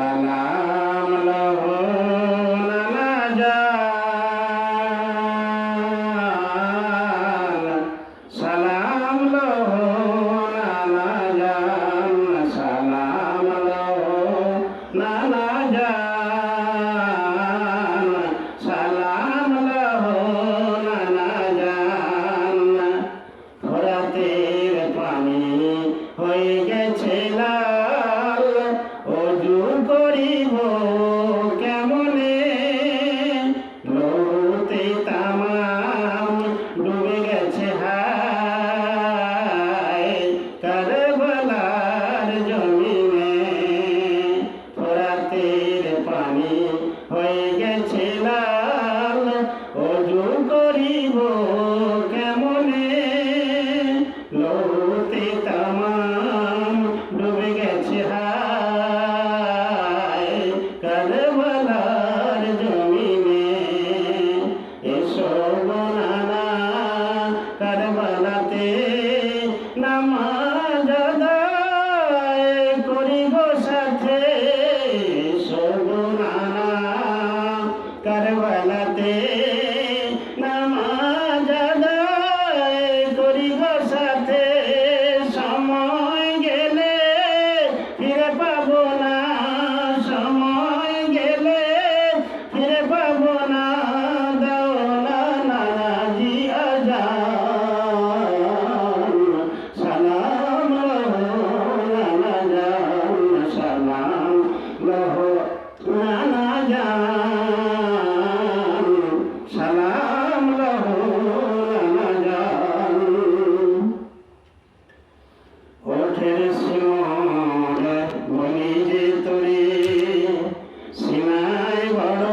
সালাম লহো নানা জান, সালাম লহো নানা জান, সালাম লহো নানা জান, সালাম লহো নানা জান। ফোরাতের পানি হয়ে গেছে লাল, ওযু করিব কেমনে, লৌতে তামাম ডুবে গেছে হায় কারবালার জমিনে। ফোরাতের পানি হয়ে গেছে লাল, ওযু করিব কেমনে, লৌতে তামাম ডুবে গেছে হায় কারবালার জমিনে। এসো গো নানা কারবালাতে নামাজ আদায় করিব সাথে। এসো গো নানা কারবালাতে নামাজ আদায় করিব সাথে। সময় গেলে ফিরে পাবো না, সময় গেলে ফিরে পাবো না, দাও না নানাজি আজান। সালাম লহো নানা জান, সালাম লহো নানা জান, সালাম লহো নানা জান। ওঠের শিমরে বলি যে তোরে, সিনায় বড়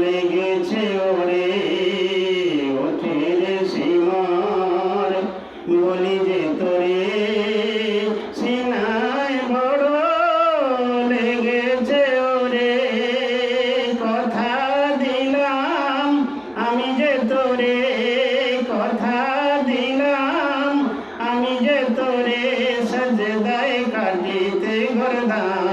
লেগেছে ওরে। ওঠের শিমর বলি যে তোরে, সিনায় বড় লেগেছে ওরে। কথা দিলাম আমি যে তোরে, কথা দিলাম আমি যে তোরে, সাজদায় কাটিতে গর্দান।